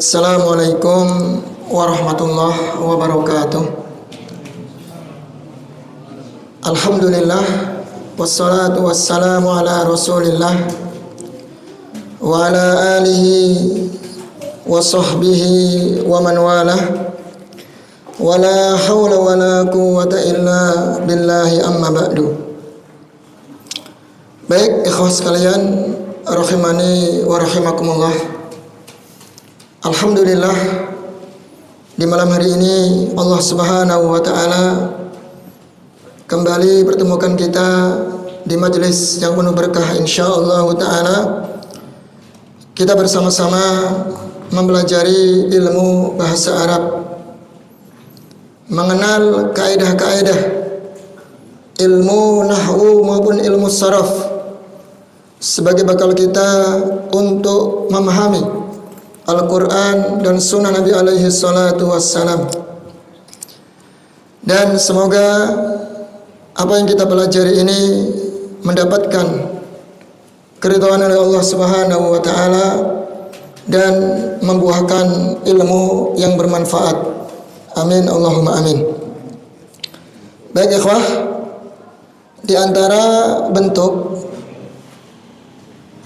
Assalamualaikum warahmatullahi wabarakatuh. Alhamdulillah, wassalatu wassalamu ala rasulillah wa ala alihi wa sahbihi wa man walah, wa la hawla wa la quwwata illa billahi amma ba'du. Baik ikhwah sekalian, rahimani wa rahimakumullah. Alhamdulillah, di malam hari ini Allah Subhanahu wa taala kembali pertemukan kita di majelis yang penuh berkah insyaallah taala. Kita bersama-sama mempelajari ilmu bahasa Arab, mengenal kaidah-kaidah ilmu nahwu maupun ilmu saraf sebagai bekal kita untuk memahami Al-Quran dan Sunnah Nabi alaihi salatu wassalam. Dan semoga apa yang kita pelajari ini mendapatkan keridhaan oleh Allah Subhanahu wa taala dan membuahkan ilmu yang bermanfaat. Amin Allahumma amin. Baik ikhwah, di antara bentuk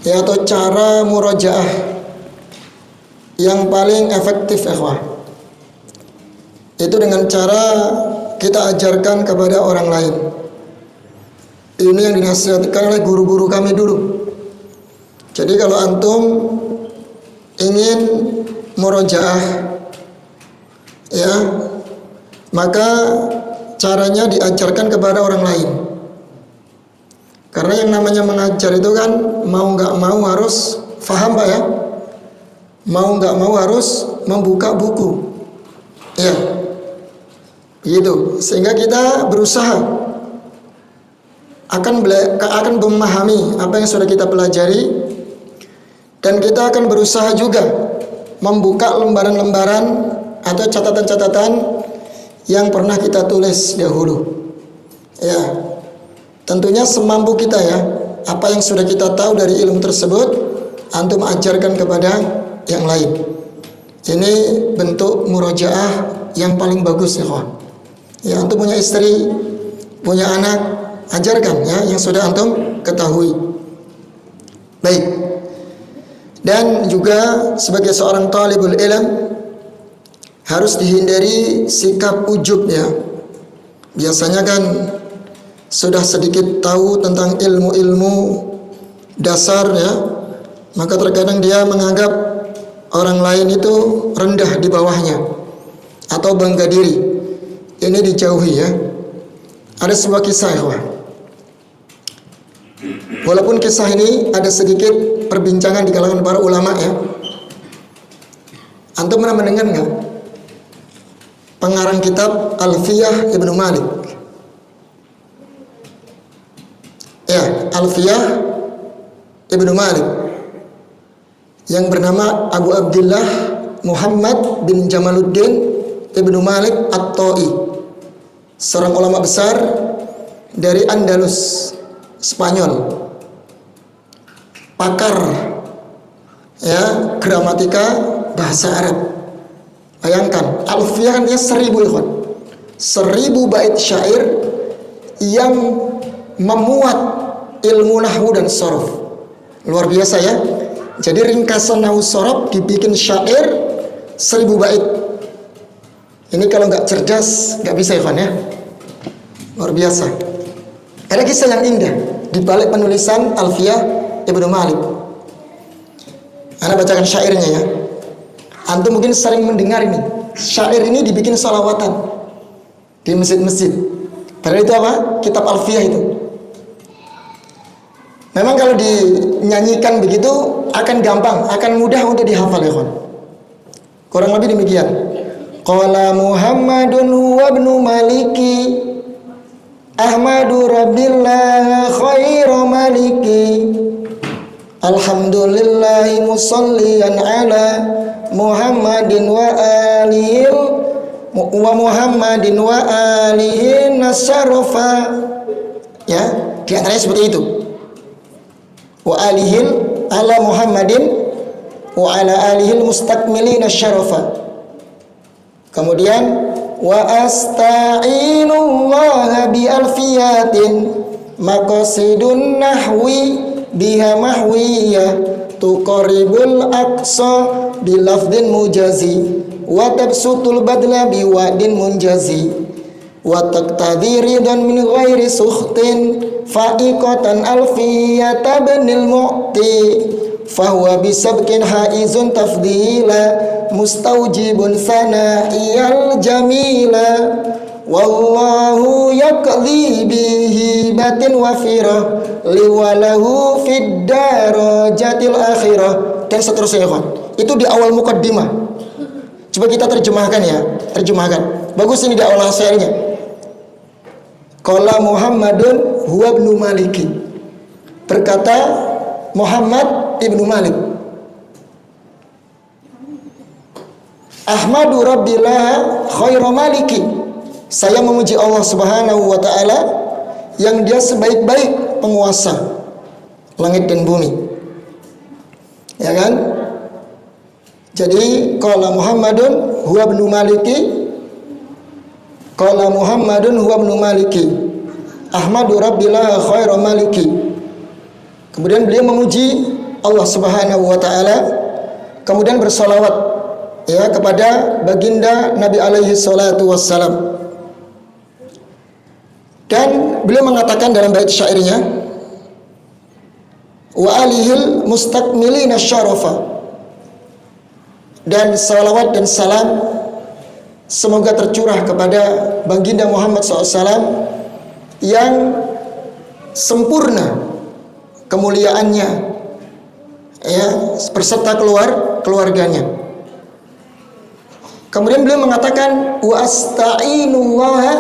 yaitu cara murojaah yang paling efektif ikhwah, itu dengan cara kita ajarkan kepada orang lain. Ini yang dinasihatkan oleh guru-guru kami dulu. Jadi kalau antum ingin murojaah, ya, maka caranya diajarkan kepada orang lain. Karena yang namanya mengajar itu kan mau nggak mau harus faham Pak ya. Mau nggak mau harus membuka buku, ya, gitu. Sehingga kita berusaha akan memahami apa yang sudah kita pelajari, dan kita akan berusaha juga membuka lembaran-lembaran atau catatan-catatan yang pernah kita tulis dahulu, ya. Tentunya semampu kita ya, apa yang sudah kita tahu dari ilmu tersebut, antum ajarkan kepada yang lain. Ini bentuk murojaah yang paling bagus ya kawan. Ya, antum punya istri, punya anak, ajarkan ya yang sudah antum ketahui. Baik. Dan juga sebagai seorang talibul ilm harus dihindari sikap ujub ya. Biasanya kan sudah sedikit tahu tentang ilmu-ilmu dasar ya, maka terkadang dia menganggap orang lain itu rendah di bawahnya atau bangga diri. Ini dijauhi ya. Ada sebuah kisah ya. Walaupun kisah ini ada sedikit perbincangan di kalangan para ulama ya. Antum pernah mendengar nggak pengarang kitab Alfiyah Ibnu Malik? Ya, Alfiyah Ibnu Malik yang bernama Abu Abdullah Muhammad bin Jamaluddin Ibnu Malik At-Ta'i, seorang ulama besar dari Andalus, Spanyol, pakar ya gramatika bahasa Arab. Bayangkan, Alfiyah kan dia 1000 ikhwan, 1000 bait syair yang memuat ilmu nahwu dan sharaf. Luar biasa ya. Jadi ringkasan nahwu sharaf dibikin syair 1000 bait. Ini kalau nggak cerdas nggak bisa ikhwan ya. Luar biasa. Ada kisah yang indah di balik penulisan Alfiyah Ibnu Malik. Ana bacakan syairnya ya. Antum mungkin sering mendengar ini. Syair ini dibikin sholawatan di masjid-masjid. Padahal itu apa? Kitab Alfiyah itu. Memang kalau dinyanyikan begitu akan gampang, akan mudah untuk dihafal ya kawan. Kurang lebih demikian. Qala Muhammadun huwa ibnu Maliki Ahmadu Rabbillah khairu maliki Alhamdulillahi musalliyan ala Muhammadin wa alihi nasyarafa. Ya, di antaranya seperti itu. Wa alihin ala Muhammadin wa ala alihi al-mustakmilina syarafa. Kemudian wa asta'inullaha bi alfiyatin maqasidun nahwi biha mahwiyah tuqaribul aqsa bilafdin mujazi wa tabsutul badla biwadin munjazi wa taqtadhi ridhan min ghairi sukhtin fa'iqatan alfiyata binil mu'ti fahuwa bisabkin haizun tafdila mustaujibun sana'iyal jamila wallahu yaqdi bihi batin wafirah liwalahu fid darajatil akhirah, dan seterusnya ya. Itu di awal mukaddimah. Coba kita terjemahkan ya, terjemahkan. Bagus ini di awal syairnya. Qala Muhammadun huwa ibnu Maliki. Berkata Muhammad ibnu Malik. Ahmadu rabbillah khairu maliki. Saya memuji Allah Subhanahu wa taala yang dia sebaik-baik penguasa langit dan bumi. Ya kan? Jadi qala Muhammadun huwa ibnu Maliki. Qala Muhammadun huwa ibnu Maliki. Ahmadu rabbillah khairu maliki. Kemudian beliau memuji Allah Subhanahu wa taala, kemudian bersolawat ya kepada baginda Nabi alaihi salatu wassalam. Dan beliau mengatakan dalam bait syairnya, wa alihil mustakmilina syarafa, dan salawat dan salam semoga tercurah kepada baginda Muhammad SAW yang sempurna kemuliaannya ya beserta keluarganya. Kemudian beliau mengatakan wa asta'inullaha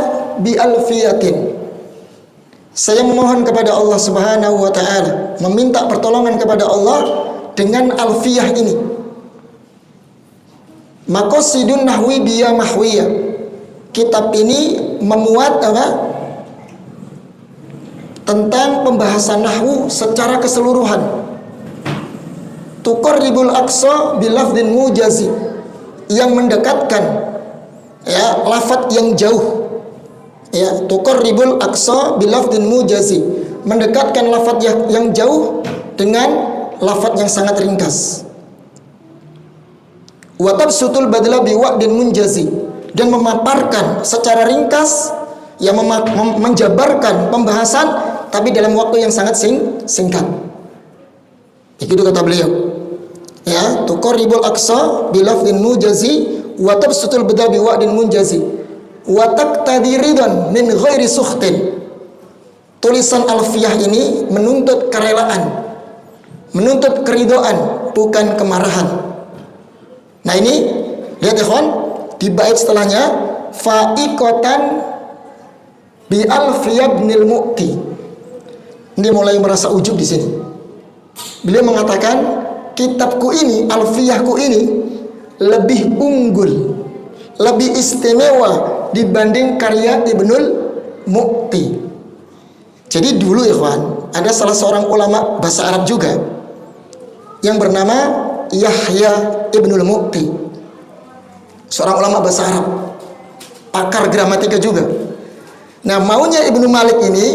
bi alfiyatin. Saya memohon kepada Allah Subhanahu wa taala, meminta pertolongan kepada Allah dengan alfiyah ini. Maqasidun nahwi biya mahwiyah. Kitab ini memuat apa? Tentang pembahasan nahwu secara keseluruhan. Tuqarribul aqsa bilafdin mujazi, yang mendekatkan ya lafadz yang jauh. Ya, tuqarribul aqsa bilafdin mujazi, mendekatkan lafadz yang jauh dengan lafadz yang sangat ringkas. Wa tabsutul badla biwa'din munjazi, dan memaparkan secara ringkas yang menjabarkan pembahasan tapi dalam waktu yang sangat singkat. Begitu kata beliau. Ya, tuqarribul aqsa bilafdin mujazi wa tabsutul badla biwa'din munjazi wa taqtadi ridhan min ghairi sukhtin. Tulisan alfiyah ini menuntut kerelaan, menuntut keridhaan, bukan kemarahan. Nah ini lihat ikhwan, di bait setelahnya fa'iqatan bi alfiyah ibnil mu'ti. Dia mulai merasa ujub di sini. Beliau mengatakan kitabku ini, alfiyahku ini lebih unggul, lebih istimewa dibanding karya Ibnul Mu'ti. Jadi dulu ikhwan, ada salah seorang ulama bahasa Arab juga yang bernama Yahya Ibnul Mu'ti, seorang ulama bahasa Arab, pakar gramatika juga. Nah, maunya Ibnu Malik ini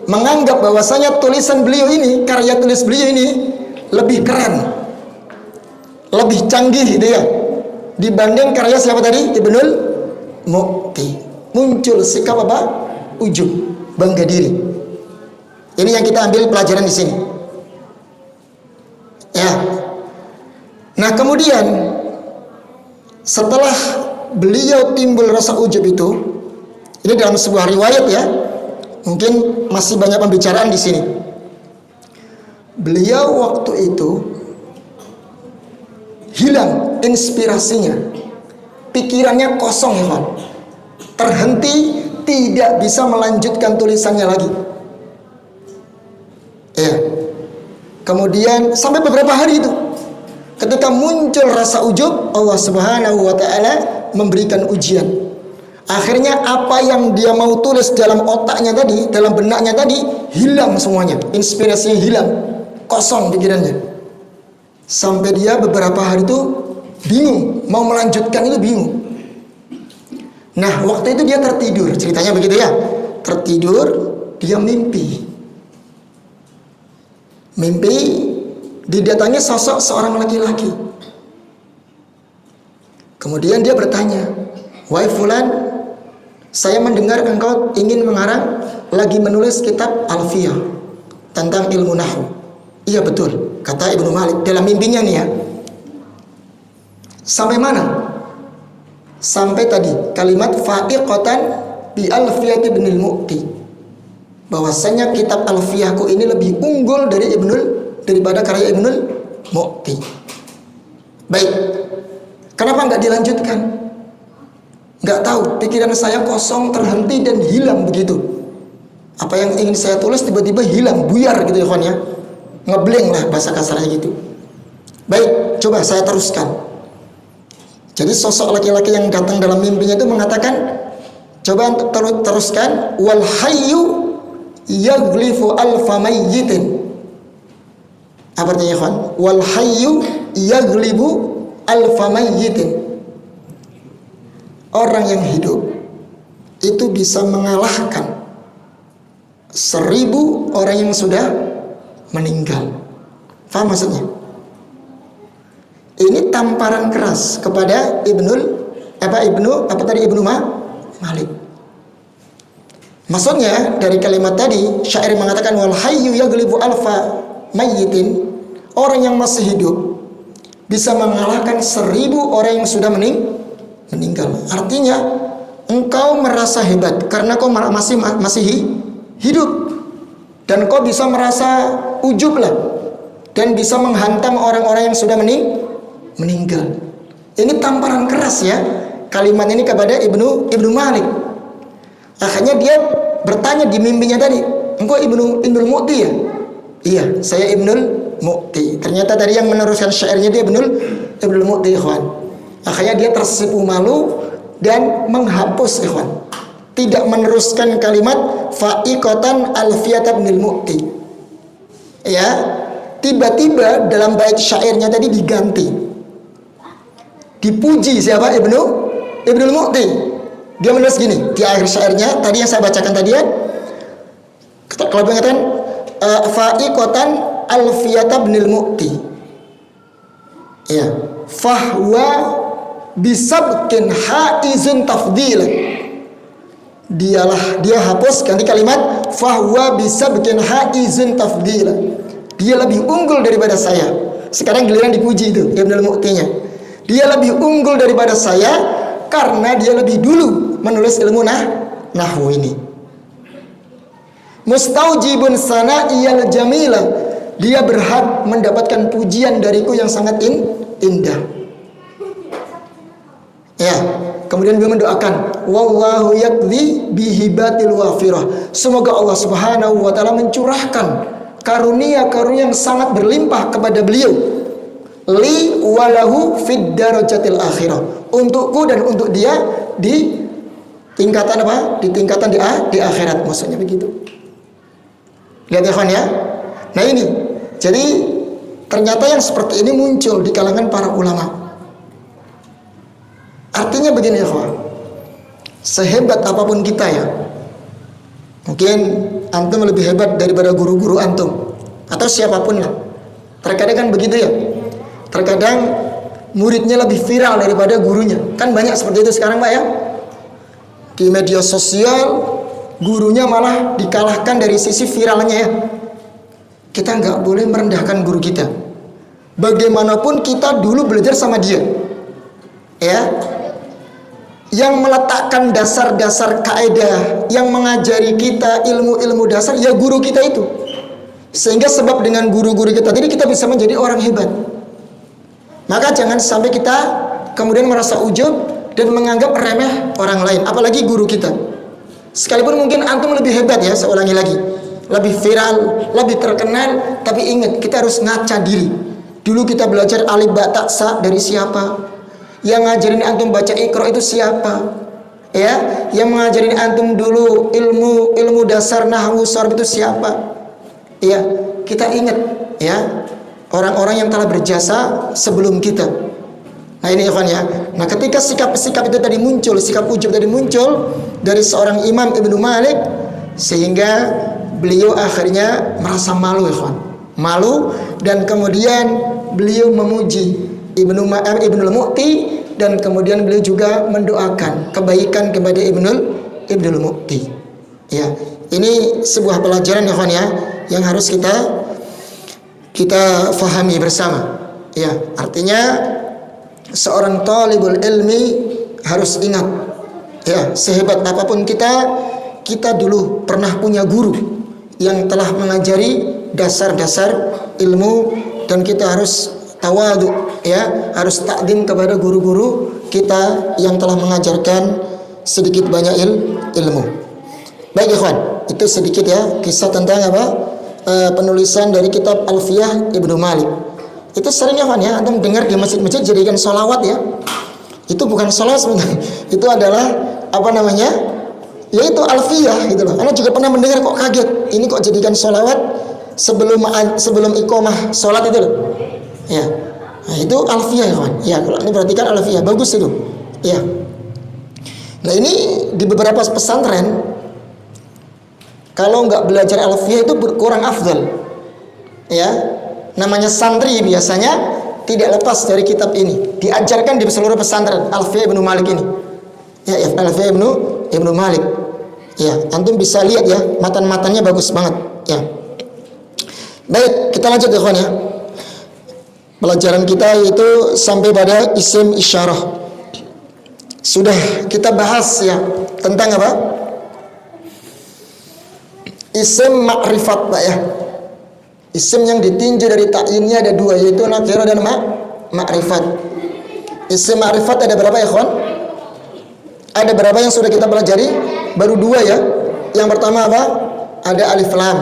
menganggap bahwasanya tulisan beliau ini, karya tulis beliau ini lebih keren, lebih canggih dia dibanding karya siapa tadi? Ibnul Mu'ti. Muncul sikap apa? Ujub, bangga diri. Ini yang kita ambil pelajaran di sini. Ya. Nah, kemudian setelah beliau timbul rasa ujub itu, ini dalam sebuah riwayat ya, mungkin masih banyak pembicaraan di sini. Beliau waktu itu hilang inspirasinya, pikirannya kosong ya, terhenti, tidak bisa melanjutkan tulisannya lagi. Ya. Kemudian sampai beberapa hari itu, ketika muncul rasa ujub, Allah Subhanahu wa taala memberikan ujian. Akhirnya apa yang dia mau tulis dalam otaknya tadi, dalam benaknya tadi, hilang semuanya. Inspirasinya hilang, kosong pikirannya. Sampai dia beberapa hari itu bingung, mau melanjutkan itu bingung. Nah, waktu itu dia tertidur, ceritanya begitu ya. Tertidur, dia mimpi. Mimpi didatangi sosok seorang laki-laki. Kemudian dia bertanya, "Wahai fulan, saya mendengar engkau ingin mengarang lagi menulis kitab Alfiyah tentang ilmu nahwu." "Iya betul," kata Ibnu Malik dalam mimpinya nih ya. Sampai mana? Sampai tadi kalimat fa'iqatan bi Alfiyati ibnil Mu'ti, bahwasanya kitab Alfiyahku ini lebih unggul daripada karya Ibnul Mu'ti. Baik, kenapa nggak dilanjutkan? Nggak tahu, pikiran saya kosong, terhenti dan hilang begitu. Apa yang ingin saya tulis tiba-tiba hilang, buyar gitu ya kawan ya. Ngeblank lah bahasa kasarnya gitu. Baik, coba saya teruskan. Jadi sosok laki-laki yang datang dalam mimpinya itu mengatakan, coba teruskan, wal hayyu yaghlifu alfa mayyitin. Apa artinya kawan? Wal hayyu yaghlibu alfa mayyitin. Orang yang hidup itu bisa mengalahkan 1000 orang yang sudah meninggal. Faham maksudnya? Ini tamparan keras kepada Ibnu Malik. Maksudnya dari kalimat tadi, syair mengatakan wal hayyu yaghlibu alfa mayyitin, orang yang masih hidup bisa mengalahkan 1000 orang yang sudah meninggal. Artinya engkau merasa hebat karena kau masih hidup, dan kau bisa merasa ujub lah, dan bisa menghantam orang-orang yang sudah meninggal. Ini tamparan keras ya kalimat ini kepada Ibnu Malik. Akhirnya dia bertanya di mimpinya tadi, engkau Ibnul Mu'ti ya? Iya, saya Ibnul Mu'ti. Ternyata tadi yang meneruskan syairnya dia Ibnul Mu'ti, ikhwan. Akhirnya dia tersipu malu dan menghapus, ikhwan. Tidak meneruskan kalimat fa'iqatan alfiyat ibnil Mu'ti. Ya, tiba-tiba dalam bait syairnya tadi diganti. Dipuji siapa? Ibnul Mu'ti. Dia menulis gini di akhir syairnya tadi yang saya bacakan tadi ya. Kalau mengatakan fa'iqatan alfiyat ibnil Mu'ti. Ya, fahwa bisabkin haizun tafdilan. Dia hapus ganti kalimat fahwa bisabkin haizun tafdilan. Dia lebih unggul daripada saya. Sekarang giliran dipuji itu Ibnul Mu'tinya. Dia lebih unggul daripada saya karena dia lebih dulu menulis ilmu nahwu ini. Mustaujibun sana'iyal jamila. Dia berhak mendapatkan pujian dariku yang sangat indah. Ya, kemudian beliau mendoakan, wallahu yaqdi bihibatil wafirah. Semoga Allah Subhanahu wa taala mencurahkan karunia-karunia yang sangat berlimpah kepada beliau. Li walahu fid darajatil akhirah. Untukku dan untuk dia di tingkatan apa? Di tingkatan di akhirat, maksudnya begitu. Lihat ya kawan ya. Nah ini, jadi ternyata yang seperti ini muncul di kalangan para ulama. Artinya begini ya kawan, sehebat apapun kita ya, mungkin antum lebih hebat daripada guru-guru antum atau siapapun lah. Terkadang kan begitu ya. Terkadang muridnya lebih viral daripada gurunya. Kan banyak seperti itu sekarang Pak ya. Di media sosial gurunya malah dikalahkan dari sisi viralnya ya. Kita nggak boleh merendahkan guru kita. Bagaimanapun kita dulu belajar sama dia. Ya. Yang meletakkan dasar-dasar kaidah, yang mengajari kita ilmu-ilmu dasar ya guru kita itu. Sehingga sebab dengan guru-guru kita tadi kita bisa menjadi orang hebat. Maka jangan sampai kita kemudian merasa ujub dan menganggap remeh orang lain, apalagi guru kita. Sekalipun mungkin antum lebih hebat ya, saya ulangi lagi, lebih viral, lebih terkenal, tapi ingat kita harus ngaca diri. Dulu kita belajar alif ba ta sa dari siapa? Yang ngajarin antum baca Iqra itu siapa? Ya, yang mengajarin antum dulu ilmu dasar nahwu sharf itu siapa? Ya, kita ingat ya. orang-orang yang telah berjasa sebelum kita. Nah ini ikhwan ya. Nah ketika sikap-sikap itu tadi muncul, sikap ujub tadi muncul dari seorang Imam Ibnu Malik, sehingga beliau akhirnya merasa malu ikhwan. Malu, dan kemudian beliau memuji Ibnul Mu'ti, dan kemudian beliau juga mendoakan kebaikan kepada Ibnul Mu'ti. Ya, ini sebuah pelajaran ikhwan ya, yang harus kita fahami bersama. Ya, artinya seorang talibul ilmi harus ingat, ya, sehebat apapun kita dulu pernah punya guru yang telah mengajari dasar-dasar ilmu, dan kita harus tawadu, ya, harus takdim kepada guru-guru kita yang telah mengajarkan sedikit banyak ilmu. Baik ikhwan, itu sedikit ya kisah tentang penulisan dari kitab Alfiyah Ibnu Malik. Itu sering ya, ya, antum dengar di masjid-masjid jadikan sholawat ya. Itu bukan sholawat sebenarnya. Itu adalah yaitu alfiyah gitu loh. Anda juga pernah mendengar, kok kaget, ini kok jadikan sholawat sebelum iqamah sholat itu loh. Ya. Nah, itu alfiyah ya, kawan. Ya, kalau ini perhatikan alfiyah, bagus itu. Ya. Nah, ini di beberapa pesantren kalau nggak belajar alfiyah itu kurang afdal. Ya. Namanya santri biasanya tidak lepas dari kitab ini. Diajarkan di seluruh pesantren Alfiyah Ibnu Malik ini. Ya, Alfiyah Ibnu Malik. Ya, antum bisa lihat ya, matan-matannya bagus banget. Ya. Baik, kita lanjut ya kawan ya. Pelajaran kita itu sampai pada isim isyarah. Sudah kita bahas ya tentang apa? Isim ma'rifat, Pak ya. Isim yang ditinjau dari ta'yinnya ada dua, yaitu nakirah dan ma'rifat. Isim ma'rifat ada berapa ya kawan? Ada berapa yang sudah kita pelajari? Baru dua ya. Yang pertama apa? Ada alif lam.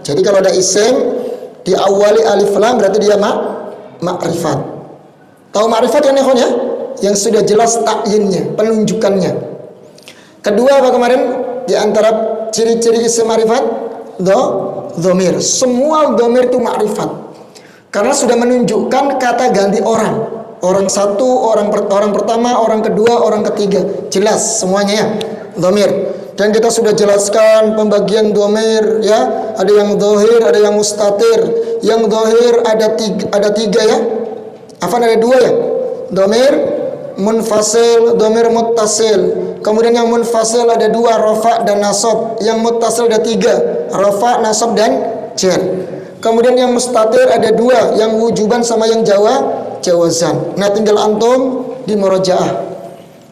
Jadi kalau ada isim diawali alif lam berarti dia ma'rifat. Tahu ma'rifat kan ya kawan ya? Yang sudah jelas ta'yinnya, penunjukannya. Kedua apa kemarin? Di antara ciri-ciri isim ma'rifat, dhamir. Semua dhamir itu ma'rifat. Karena sudah menunjukkan kata ganti orang. Orang satu, orang pertama, orang kedua, orang ketiga. Jelas semuanya ya, dhamir. Dan kita sudah jelaskan pembagian dhamir ya. Ada yang dhahir, ada yang mustatir. Yang dhahir ada tiga ya. Afan ada dua ya. Dhamir munfasil, dhamir muttasil. Kemudian yang munfasil ada dua, rafa dan nasab. Yang muttasil ada tiga, rafa, nasab dan jar. Kemudian yang mustatir ada dua, yang wujuban sama yang jawazan. Nah tinggal antum di murojaah.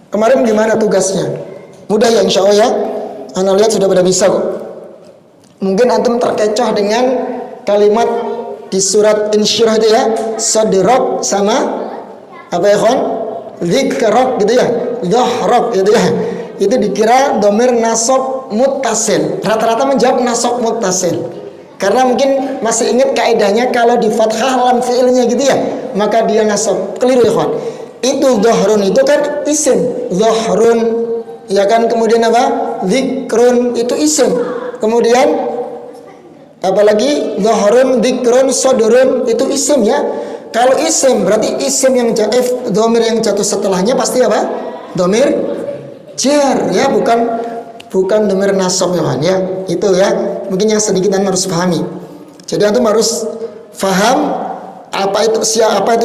Kemarin gimana tugasnya? Mudah ya insya Allah ya. Anda lihat sudah pada bisa kok. Mungkin antum terkecoh dengan kalimat di surat Insyirah itu ya, sadrak sama apa ya kawan? Dzikrak gitu ya, dhahrak gitu ya. Itu dikira dhamir nasab muttasil. Rata-rata menjawab nasab muttasil. Karena mungkin masih ingat kaidahnya kalau di fathah lam fi'ilnya gitu ya, maka dia nasab. Keliru ya kawan. Itu dhahrun itu kan isim. Dhahrun ya kan, kemudian apa? Dzikrun itu isim. Kemudian apalagi dhahrun, dzikrun, sadrun itu isim ya. Kalau isim berarti isim yang dhamir yang jatuh setelahnya pasti apa? Dhamir jar ya, bukan dhamir nasab ya, ya. Itu ya. Mungkin yang sedikit anda harus pahami. Jadi antum harus faham apa itu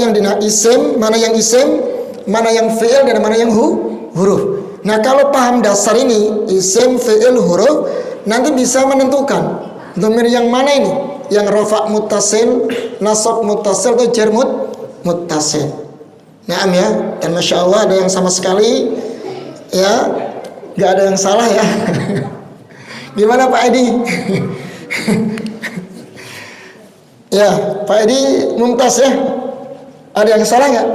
yang isim, mana yang isim, mana yang fi'il dan mana yang huruf. Nah, kalau paham dasar ini, isim, fi'il, huruf, nanti bisa menentukan dhamir yang mana ini, yang rafa muttasil, nasab muttasil atau jar muttasil. Naam ya. Dan masya Allah ada yang sama sekali ya nggak ada yang salah ya. Gimana Pak Edi? Ya, Pak Edi mumtaz ya. Ada yang salah nggak?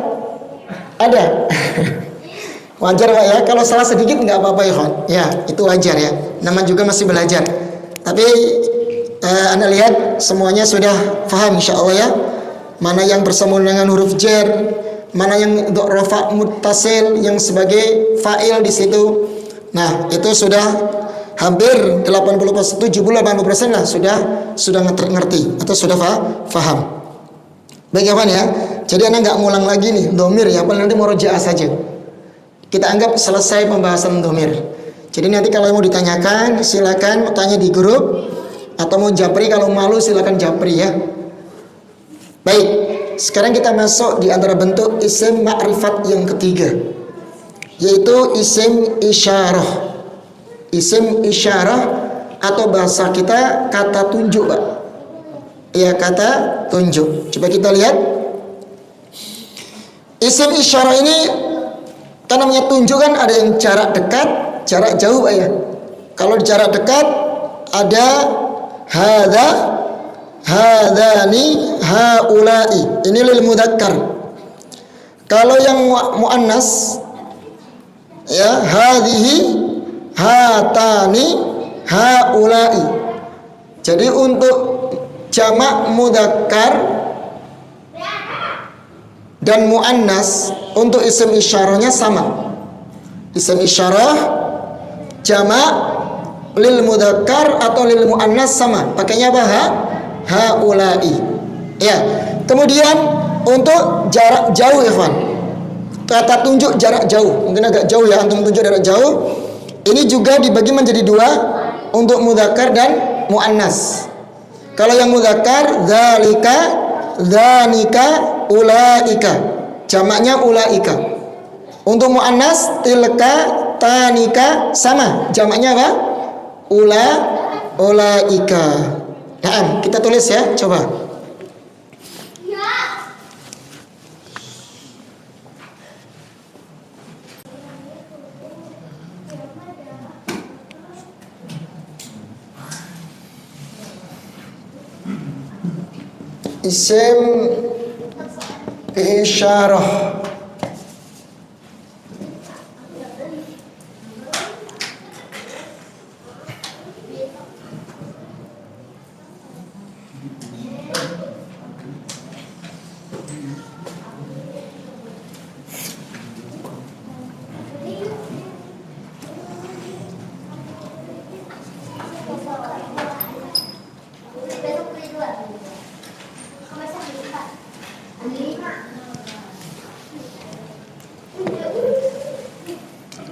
Ada. Wajar Pak ya. Kalau salah sedikit nggak apa-apa ya, ya itu wajar ya. Nama juga masih belajar. Tapi Anda lihat semuanya sudah paham insya Allah ya. Mana yang bersambung dengan huruf jar, mana yang rafa muttasil yang sebagai fa'il di situ. Nah, itu sudah hampir 70-80% lah sudah ngerti atau sudah faham. Baik ya Pak ya. Jadi Anda nggak ngulang lagi nih domir ya, paling nanti murojaah saja. Kita anggap selesai pembahasan domir. Jadi nanti kalau mau ditanyakan silakan tanya di grup, atau mau japri kalau malu silakan japri ya. Baik, sekarang kita masuk di antara bentuk isim ma'rifat yang ketiga, yaitu isim isyarah. Isim isyarah atau bahasa kita kata tunjuk Pak. Ya, kata tunjuk. Coba kita lihat. Isim isyarah ini kan namanya tunjuk kan ada yang jarak dekat, jarak jauh Pak ya. Kalau di jarak dekat ada hadza, hadzani, haula'i. Ini lil mudzakkar. Kalau yang muannas ya hadhihi, hatani, haula'i. Jadi untuk jamak mudzakkar dan muannas untuk isim isyarahnya sama. Isim isyarah jamak lil mudzakkar atau lil muannas sama. Pakainya apa? Haula'i. Ya. Kemudian untuk jarak jauh ikhwan. Kata tunjuk jarak jauh. Mungkin agak jauh ya antum tunjuk jarak jauh. Ini juga dibagi menjadi dua untuk mudzakkar dan muannas. Kalau yang mudzakkar dzalika, dzanika, ulaika. Jamaknya ulaika. Untuk muannas tilka, tanika sama. Jamaknya apa? Ulaika. Nah, kita tulis ya, coba. Isim isyarah.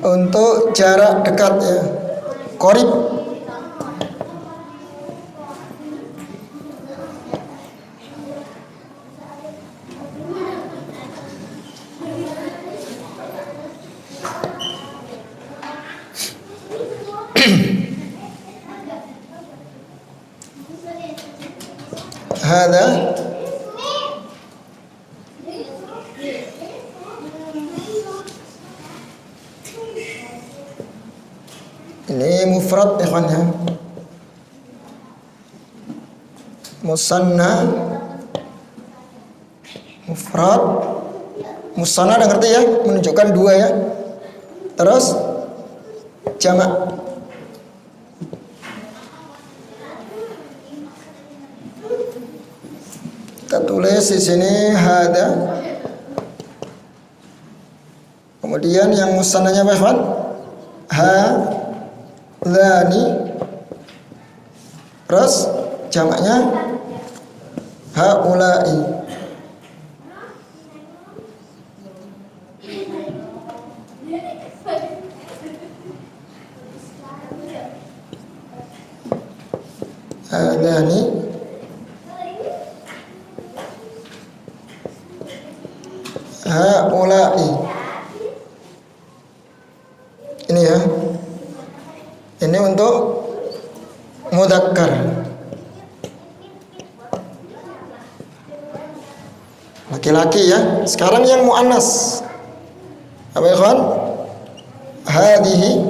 Untuk jarak dekat ya, qorib. Hada ini mufrad ikhwan ya. Musanna, mufrad, musanna ada ngerti ya, menunjukkan dua ya. Terus jamak. Kita tulis di sini hada. Kemudian yang musannanya apa ikhwan? Hadzani. Terus jamaknya haula'i. Hadzani. Haula'i. Ini ya. Ini untuk mudzakkar. Laki-laki ya. Sekarang yang muannas. Apa ya kawan? Hadihi.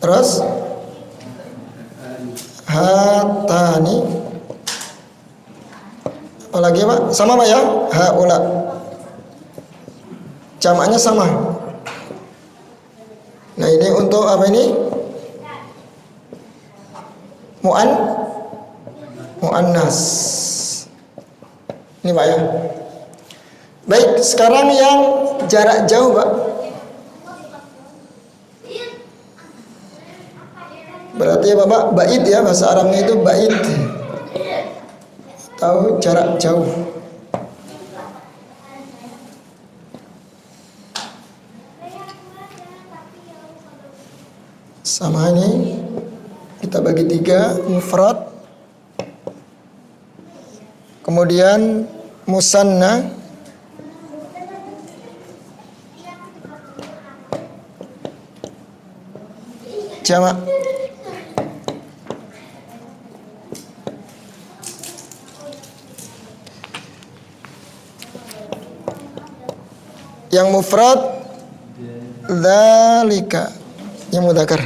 Terus hatani. Apalagi Pak? Sama Pak ya? Haula. Jamaknya sama. Nah ini untuk apa ini? Muannas. Ini Pak ya. Baik, sekarang yang jarak jauh Pak. Berarti ya Bapak bait ya, bahasa Arabnya itu bait. atau jarak jauh. Sama ini kita bagi 3, mufrad, kemudian musanna, jamak. Yang mufrad dzalika, yang mudzakkar.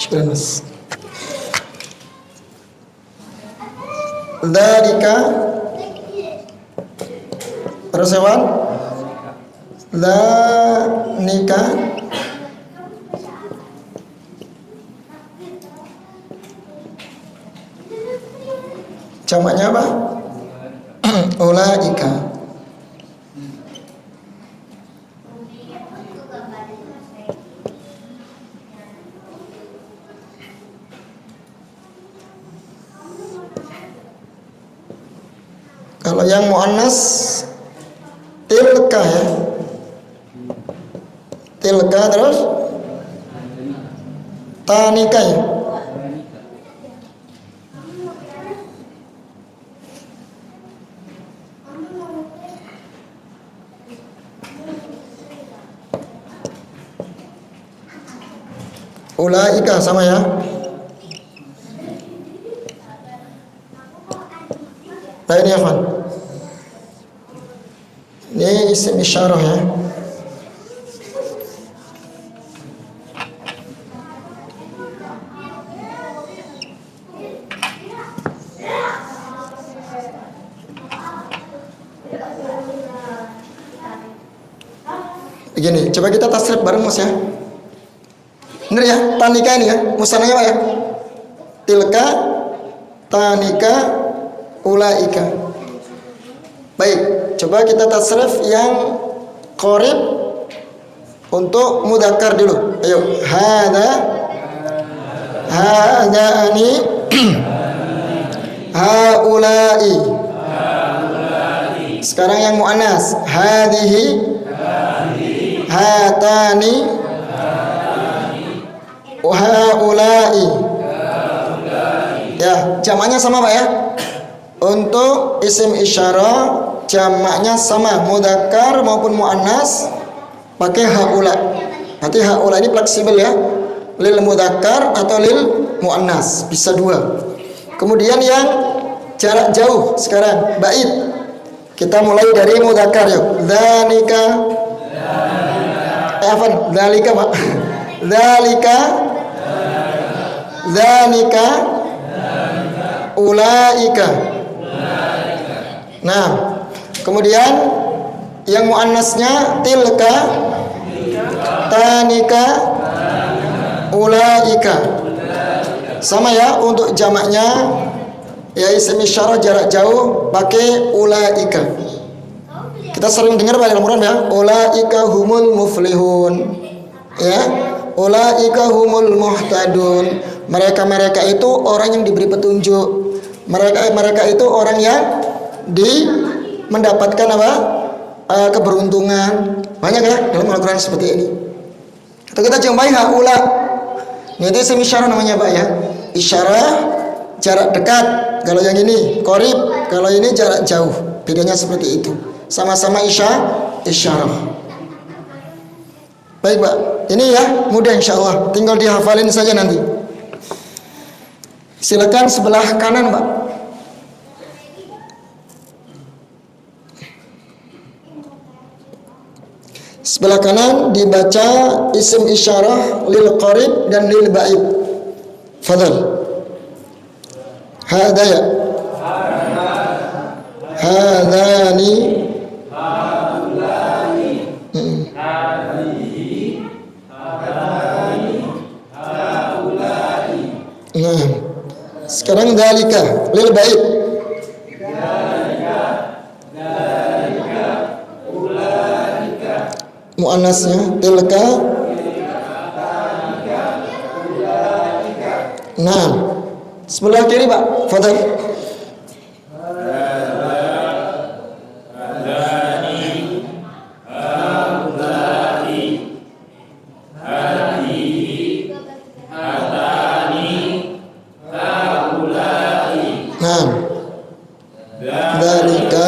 Syukran Mas. Dzalika, terus hewan dzalika, jamaknya apa? Ulaika. Kalau yang muannas tilka ya. Tilka terus tanika ya. Ulaika sama ya. Nah ini apa? Ini isim isyarah ya. Begini, coba kita tasrif bareng Mas ya. Bener ya, tanika ini ya, musananya apa ya? Tilka, tanika, ulaika. Baik, coba kita tasrif yang qorib untuk mudzakkar dulu. Ayo, hadani, haulai. Sekarang yang muannas, hadhihi, hatani, haulai. Ya, jamaknya sama Pak ya. Untuk isim isyarah jamaknya sama, mudzakkar maupun muannas pakai haula. Nanti haula ini fleksibel ya, lil mudzakkar atau lil muannas, bisa dua. Kemudian yang jarak jauh sekarang bait. Kita mulai dari mudzakkar yuk. Dzalika, dzalika Pak. Dzalika, ulaika. Nah, kemudian yang muannasnya tilka, tanika, ulaika. Sama ya untuk jamaknya ya isim isyarah jarak jauh pakai ulaika. Kita sering dengar pada Al-Qur'an ya, ulaika humul muflihun. Ya, ulaika humul muhtadun. Mereka itu orang yang diberi petunjuk. Mereka itu orang yang mendapatkan apa? Keberuntungan. Banyak ya dalam Al-Qur'an seperti ini. Atau kita jumpai haula. Ini itu isim isyarah namanya Pak ya. Isyarah jarak dekat. Kalau yang ini qorib, kalau ini jarak jauh. Bedanya seperti itu. Sama-sama isyarah. Baik Pak. Ini ya mudah insyaallah. Tinggal dihafalin saja nanti. Silakan sebelah kanan Pak. Sebelah kanan dibaca isim isyarah lil qarib dan lil ba'id. Fadhal. Hadaya. hadani, nah, sekarang dalika lil bait. Muannasnya tilka. Nah, sebelah kiri Pak, fadhil. Nah, dalika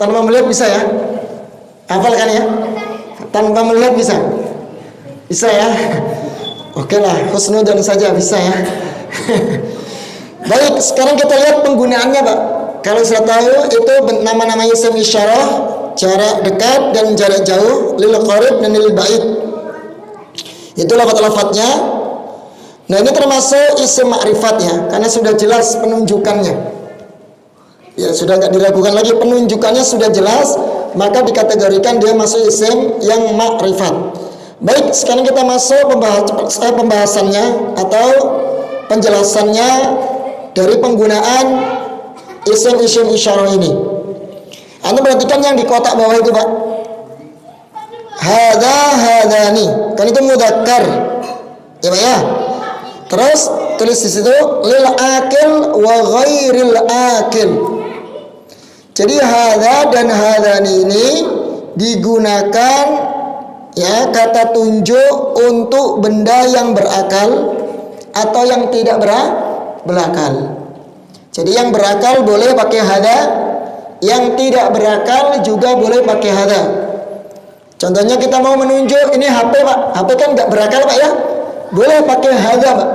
tanpa melihat bisa ya? Hafal kan ya? Tanpa melihat bisa? Bisa ya? Oke lah, husnudzon saja bisa ya. Baik, sekarang kita lihat penggunaannya Pak. Kalau sudah tahu itu nama-nama isim isyarah, jarak dekat dan jarak jauh, lil qarib dan lil ba'id. Itu lafaz-lafaznya. Nah, ini termasuk isim ma'rifat ya, karena sudah jelas penunjukannya. Ya, sudah tidak diragukan lagi, penunjukannya sudah jelas, maka dikategorikan dia masuk isim yang ma'rifat. Baik, sekarang kita masuk pembahasannya atau penjelasannya dari penggunaan isim-isim isyarah ini. Anda perhatikan yang di kotak bawah itu Pak. Hadza, hadani, kan itu mudzakkar. Ya Pak ya. Terus tulis di situ lil akil wa ghairil akil. Jadi hadza dan hadani ini digunakan ya kata tunjuk untuk benda yang berakal atau yang tidak berakal. Jadi yang berakal boleh pakai hadza, yang tidak berakal juga boleh pakai hadza. Contohnya kita mau menunjuk ini HP Pak, HP kan nggak berakal Pak ya, boleh pakai hadza Pak.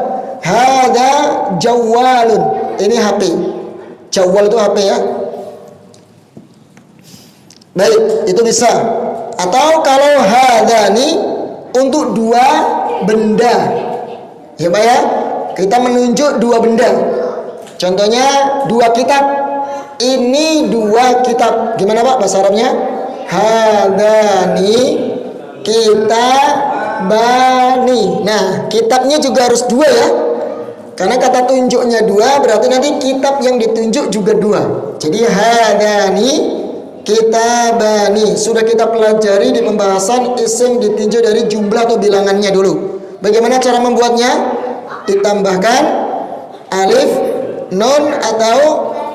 Hadza jawwalun, ini HP. Jawwal itu HP ya. Baik, itu bisa. Atau kalau hadani untuk dua benda, ya Pak ya, kita menunjuk dua benda. Contohnya dua kitab. Ini dua kitab. Gimana Pak bahasa Arabnya? Hadani kitabani. Nah, kitabnya juga harus dua ya. Karena kata tunjuknya dua, berarti nanti kitab yang ditunjuk juga dua. Jadi hadani kitabani. Sudah kita pelajari di pembahasan isim ditinjau dari jumlah atau bilangannya dulu. Bagaimana cara membuatnya? Ditambahkan alif, nun atau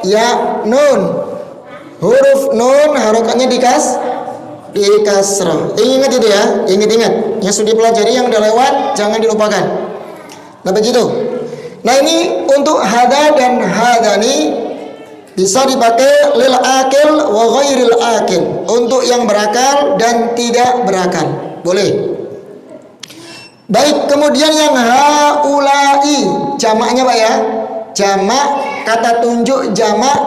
ya nun. Huruf nun harokatnya di kasrah. Ingat itu ya, ingat. Yang sudah dipelajari, yang udah lewat jangan dilupakan. Nah begitu. Nah ini untuk hada dan hadani bisa dipakai lil akil wa ghairil akil, untuk yang berakal dan tidak berakal, boleh. Baik, kemudian yang haulai, jamaknya Pak ya. Jamak, kata tunjuk jamak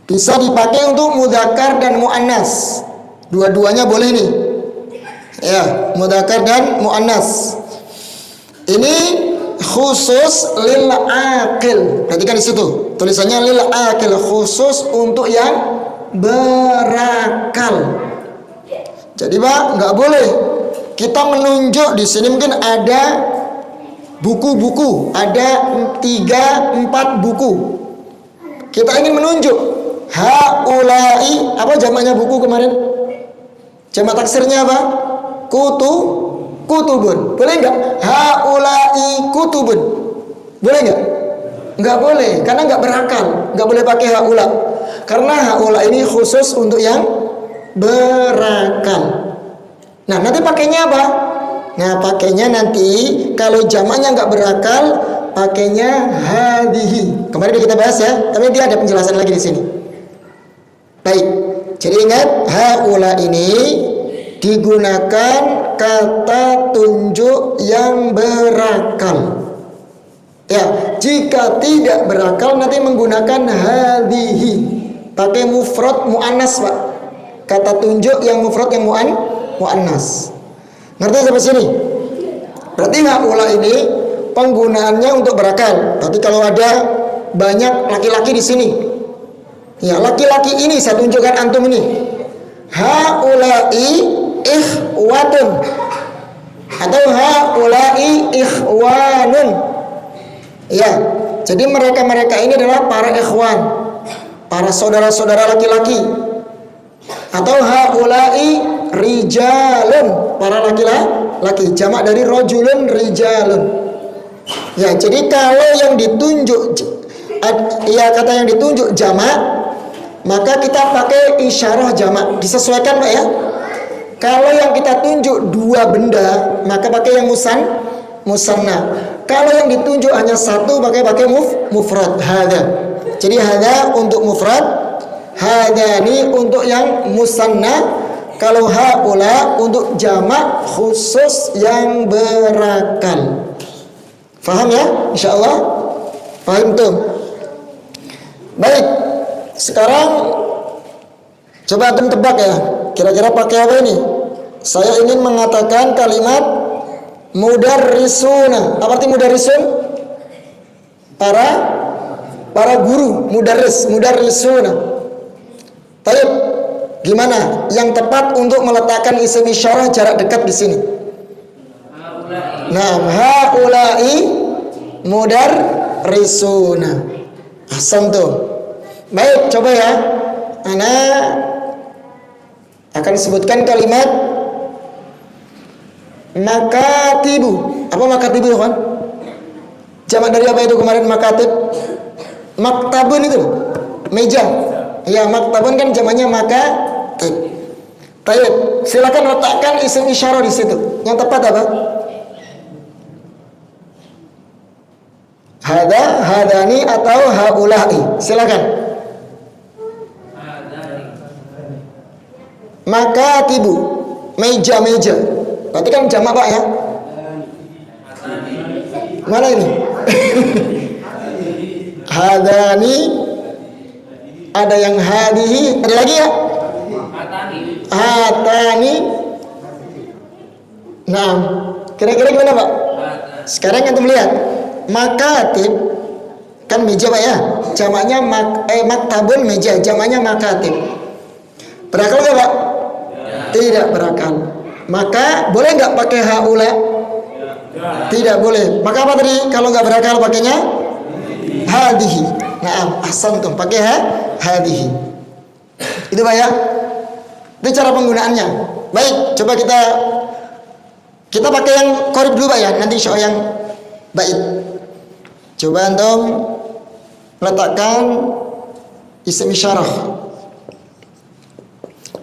bisa dipakai untuk mudzakkar dan muannas. Dua-duanya boleh nih. Ya, mudzakkar dan muannas. Ini khusus lil akil. Perhatikan di situ. Tulisannya lil akil, khusus untuk yang berakal. Jadi Pak, nggak boleh kita menunjuk di sini, mungkin ada buku-buku, ada 3-4 buku. Kita ingin menunjuk haulai, apa jamaknya buku kemarin? Jamak taksirnya apa? Kutubun. Boleh enggak? Haulai kutubun. Boleh enggak? Enggak boleh, karena enggak berakal. Enggak boleh pakai haula. Karena haula ini khusus untuk yang berakal. Nah, nanti pakainya apa? Nah, pakainya nanti kalau jamaknya enggak berakal, pakainya hadihi. Kemarin kita bahas ya, tapi dia ada penjelasan lagi di sini. Baik. Jadi ingat, haula ini digunakan kata tunjuk yang berakal. Ya, jika tidak berakal nanti menggunakan hadihi. Pakai mufrad muannas, Pak. Kata tunjuk yang mufrad yang muannas. Ngerti sampai sini? Berarti haula ini penggunaannya untuk berakal. Berarti kalau ada banyak laki-laki di sini, ya laki-laki ini saya tunjukkan antum ini. Haula'i ikhwatun atau haula'i ikhwanun. Ya, jadi mereka-mereka ini adalah para ikhwan, para saudara-saudara laki-laki. Atau haula'i rijalun, para laki-laki, jamak dari rajulun rijalun. Ya, jadi kalau yang ditunjuk ya kata yang ditunjuk jamak, maka kita pakai isyarah jamak, disesuaikan Pak ya. Kalau yang kita tunjuk dua benda, maka pakai yang musanna. Kalau yang ditunjuk hanya satu, pakai mufrad hadza. Jadi hadza untuk mufrad, hadani untuk yang musanna. Kalau haula untuk jamak khusus yang berakal. Faham ya? Insyaallah. Faham tuh. Baik. Sekarang coba antum tebak ya. Kira-kira pakai apa ini? Saya ingin mengatakan kalimat mudarrisuna. Apa arti mudarrisun? Para guru, mudarrisuna. Baik. Gimana? Yang tepat untuk meletakkan isim isyarah jarak dekat di sini. Nah, haula'i mudarrisuna. Ahsan tuh. Baik, coba ya. Ana akan sebutkan kalimat makatibu. Apa makatibu kan? Jamak dari apa itu kemarin makatib? Maktabun itu meja. Ya, maktabun kan jamaknya makatib. Baik, silakan letakkan isim isyarah di situ. Yang tepat apa? Hada, hadani atau haula'i. Silakan. Makatibu, meja-meja. Berarti kan jamak Pak ya? Mana ini? Hadani, ada yang hadihi, ada lagi ya? Hatani. Nah, kira-kira gimana Pak? Sekarang antum lihat, makatib kan meja Pak ya? Jamaknya maktabun meja, jamaknya makatib. Berakal nggak Pak? Tidak berakal. Maka boleh nggak pakai haula? Tidak boleh. Maka apa tadi? Kalau nggak berakal pakainya hadihi. Nah, ahsantum, pakai hadihi. Itu Pak ya? Itu cara penggunaannya. Baik, coba kita pakai yang qorib dulu Pak ya. Nanti show yang baik. Coba antum letakkan isim isyarah.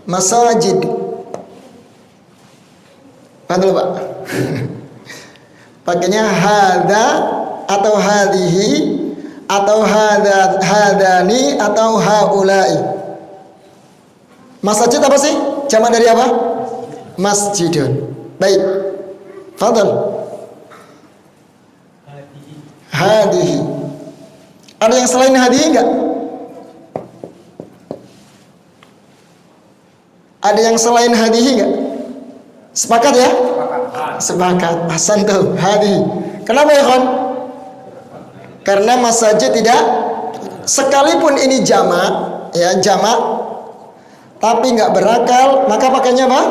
Masajid. Apa dulu Pak? Pakainya hadza atau hadhihi atau hadani atau haula'i. Masjid apa sih? Jamak dari apa? Masjidun. Baik. Fadhal. Hadihi. Ada yang selain hadihi enggak? Ada yang selain hadihi enggak? Sepakat ya? Sepakat. Hasan tuh, hadihi. Kenapa ya, Khon? Karena masjid tidak, sekalipun ini jamak, ya jamak, tapi nggak berakal, maka pakainya apa?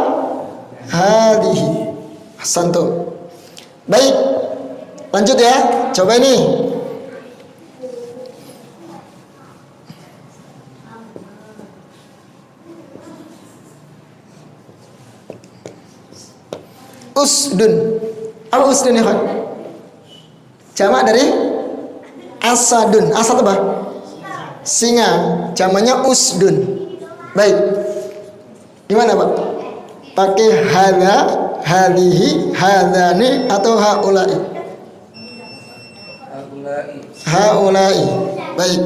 Hadihi. Hasan tuh. Baik, lanjut ya. Coba ini. Usdun. Apa usdun ya kan? Jamak dari asadun. Asad apa? Singa. Jamaknya usdun. Baik. Gimana Pak? Pakai hadza, hadhihi, hadzani atau haula'i? Haula'i. Baik.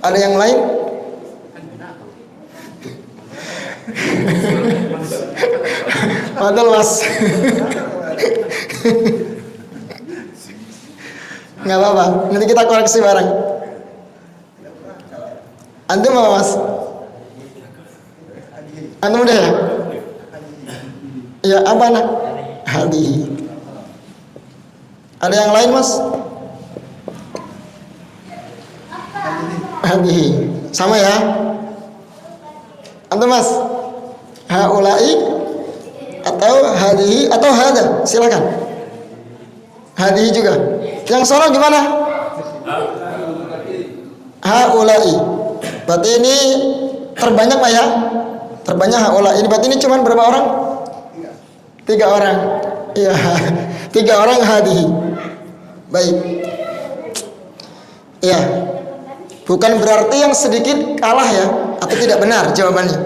Ada yang lain? Padahal Mas. Nggak apa-apa. Nanti kita koreksi bareng. Antum apa Mas? Antum udah ya? Ya, apa nak? Hadihi. Ada yang lain mas? Hadihi. Sama ya? Antum mas? Haulai atau hadihi atau hada? Silakan. Hadihi juga. Yang sono gimana? Haulai. Berarti ini terbanyak Pak ya? Terbanyak haulai. Ini berarti ini cuma berapa orang? 3 orang. Iya. 3 orang hadihi. Baik. Iya. Bukan berarti yang sedikit kalah ya, atau tidak benar jawabannya.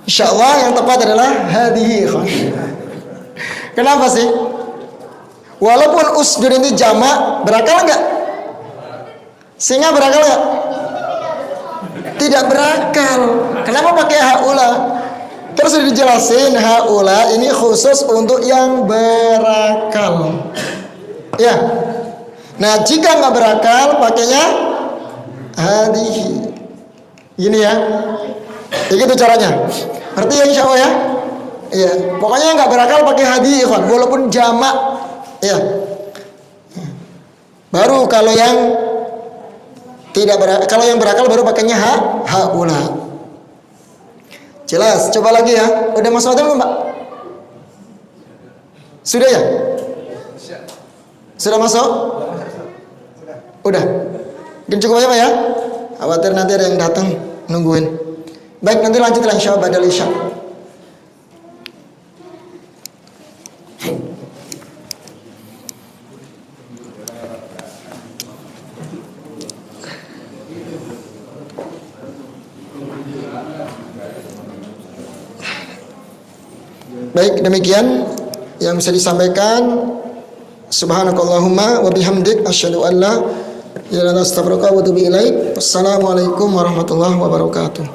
Insyaallah yang tepat adalah hadihi. Kenapa sih? Walaupun usdur ini jamak, berakal enggak? Singa berakal enggak? Tidak berakal. Kenapa pakai haula? Terus dijelasin haula ini khusus untuk yang berakal. Ya. Nah, jika nggak berakal pakainya hadihi. Gini ya. Begitu caranya. Ngerti ya insya Allah ya? Iya. Pokoknya nggak berakal pakai hadihi, ikhwan. Walaupun jamak. Iya. Baru kalau yang tidak berakal, kalau yang berakal baru pakainya haula. Jelas. Coba lagi ya. Udah masuk atau belum, Pak? Sudah ya? Sudah masuk? Udah. Mungkin cukup aja Pak ya. Khawatir nanti ada yang datang nungguin. Baik, nanti lanjut lah insya Allah badal isya. Baik, demikian yang bisa disampaikan. Subhanakallahumma wa bihamdik asyhadu an la ilaha illa anta astaghfiruka wa atubu ilaik. Wassalamualaikum warahmatullahi wabarakatuh.